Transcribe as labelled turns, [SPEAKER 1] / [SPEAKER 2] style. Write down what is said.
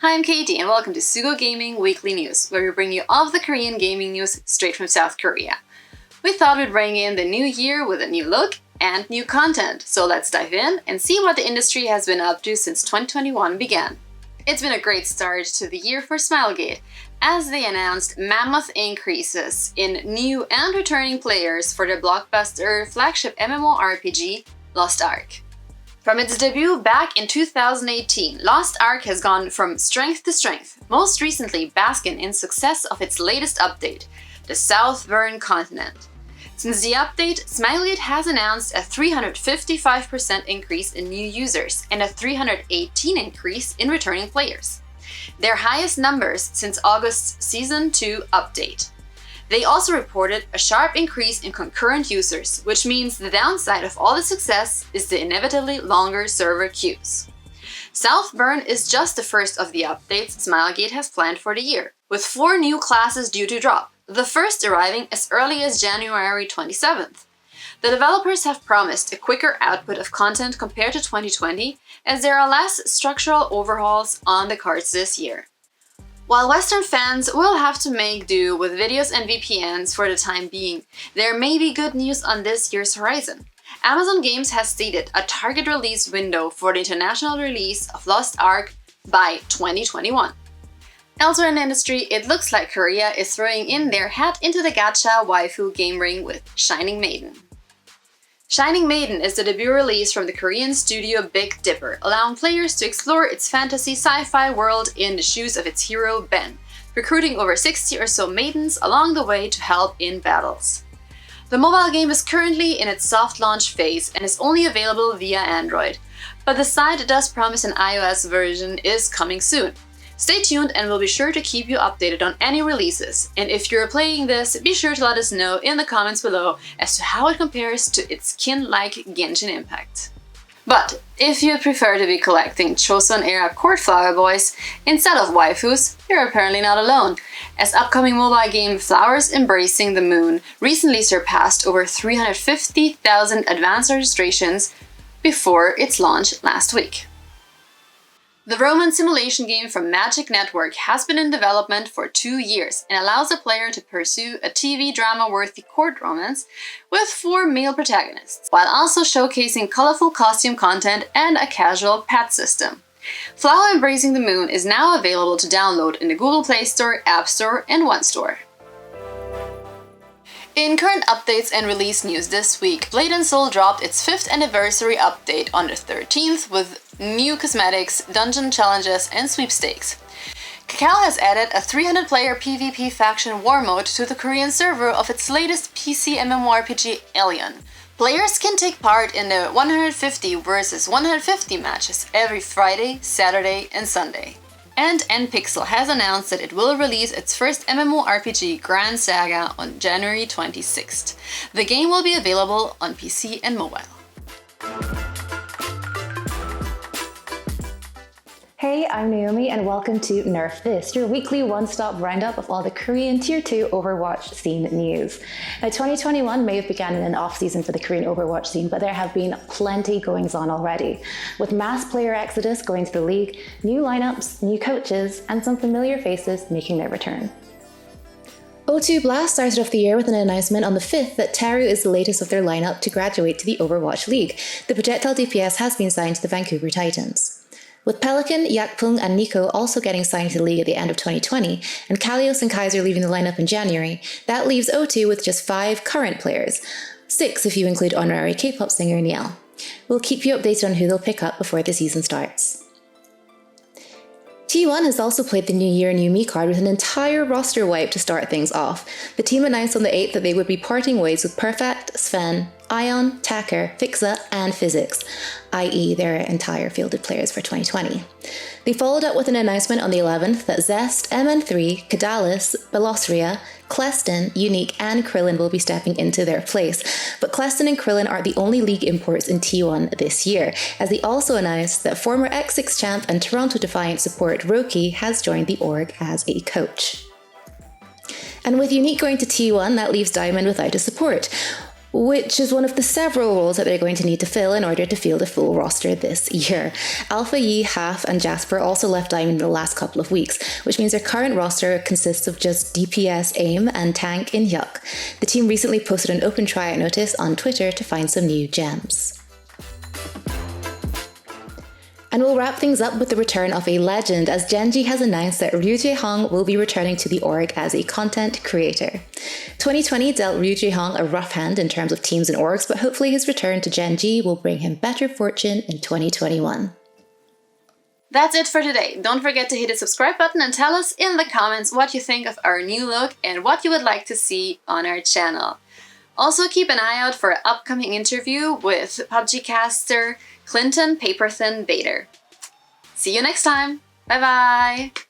[SPEAKER 1] Hi, I'm Katie and welcome to Sugo Gaming Weekly News, where we bring you all of the Korean gaming news straight from South Korea. We thought we'd bring in the new year with a new look and new content, so let's dive in and see what the industry has been up to since 2021 began. It's been a great start to the year for Smilegate, as they announced mammoth increases in new and returning players for their blockbuster flagship MMORPG, Lost Ark. From its debut back in 2018, Lost Ark has gone from strength to strength, most recently basking in success of its latest update, the South Bern continent. Since the update, Smilegate has announced a 355% increase in new users and a 318% increase in returning players, their highest numbers since August's Season 2 update. They also reported a sharp increase in concurrent users, which means the downside of all the success is the inevitably longer server queues. South Bern is just the first of the updates Smilegate has planned for the year, with 4 new classes due to drop, the first arriving as early as January 27th. The developers have promised a quicker output of content compared to 2020, as there are less structural overhauls on the cards this year. While Western fans will have to make do with videos and VPNs for the time being, there may be good news on this year's horizon. Amazon Games has stated a target release window for the international release of Lost Ark by 2021. Elsewhere in the industry, it looks like Korea is throwing in their hat into the Gatcha Waifu game ring with Shining Maiden. Shining Maiden is the debut release from the Korean studio Big Dipper, allowing players to explore its fantasy sci-fi world in the shoes of its hero Ben, recruiting over 60 or so maidens along the way to help in battles. The mobile game is currently in its soft launch phase and is only available via Android, but the site does promise an iOS version is coming soon. Stay tuned and we'll be sure to keep you updated on any releases, and if you're playing this, be sure to let us know in the comments below as to how it compares to its kin-like Genshin Impact. But if you prefer to be collecting Chosun-era court flower boys instead of waifus, you're apparently not alone, as upcoming mobile game Flowers Embracing the Moon recently surpassed over 350,000 advanced registrations before its launch last week. The romance simulation game from Magic Network has been in development for 2 years and allows a player to pursue a TV drama-worthy court romance with 4 male protagonists, while also showcasing colorful costume content and a casual pet system. Flower Embracing the Moon is now available to download in the Google Play Store, App Store, and One Store. In current updates and release news this week, Blade & Soul dropped its 5th anniversary update on the 13th with new cosmetics, dungeon challenges, and sweepstakes. Kakao has added a 300-player PvP faction war mode to the Korean server of its latest PC MMORPG Elyos. Players can take part in the 150 versus 150 matches every Friday, Saturday, and Sunday. And NPixel has announced that it will release its first MMORPG, Gran Saga, on January 26th. The game will be available on PC and mobile.
[SPEAKER 2] Hey, I'm Naomi and welcome to Nerf This, your weekly one-stop roundup of all the Korean Tier 2 Overwatch scene news. Now, 2021 may have begun in an off-season for the Korean Overwatch scene, but there have been plenty goings-on already, with mass player exodus going to the league, new lineups, new coaches, and some familiar faces making their return. O2 Blast started off the year with an announcement on the 5th that Taru is the latest of their lineup to graduate to the Overwatch League. The projectile DPS has been signed to the Vancouver Titans. With Pelican, Yakpung, and Nico also getting signed to the league at the end of 2020, and Elyos and Kaiser leaving the lineup in January, that leaves O2 with just 5 current players, 6 if you include honorary K-pop singer Niall. We'll keep you updated on who they'll pick up before the season starts. T1 has also played the New Year New Me card with an entire roster wipe to start things off. The team announced on the 8th that they would be parting ways with Perfect, Sven, Ion, Tacker, Fixa, and Physics, i.e. their entire fielded players for 2020. They followed up with an announcement on the 11th that Zest, MN3, Kadalis, Belosria, Cleston, Unique, and Krillin will be stepping into their place. But Cleston and Krillin aren't the only league imports in T1 this year, as they also announced that former X6 champ and Toronto Defiant support Roki has joined the org as a coach. And with Unique going to T1, that leaves Diamond without a support. which is one of the several roles that they're going to need to fill in order to field a full roster this year. Alpha Yi, Half, and Jasper also left Diamond in the last couple of weeks, which means their current roster consists of just DPS Aim and Tank in Hyuk. The team recently posted an open tryout notice on Twitter to find some new gems. And we'll wrap things up with the return of a legend, as Genji has announced that Ryu Jae-hong will be returning to the org as a content creator. 2020 dealt Ryu Jae-hong a rough hand in terms of teams and orgs, but hopefully his return to Genji will bring him better fortune in 2021.
[SPEAKER 1] That's it for today. Don't forget to hit the subscribe button and tell us in the comments what you think of our new look and what you would like to see on our channel. Also keep an eye out for an upcoming interview with PUBG caster Clinton Paperthin Bader. See you next time. Bye bye!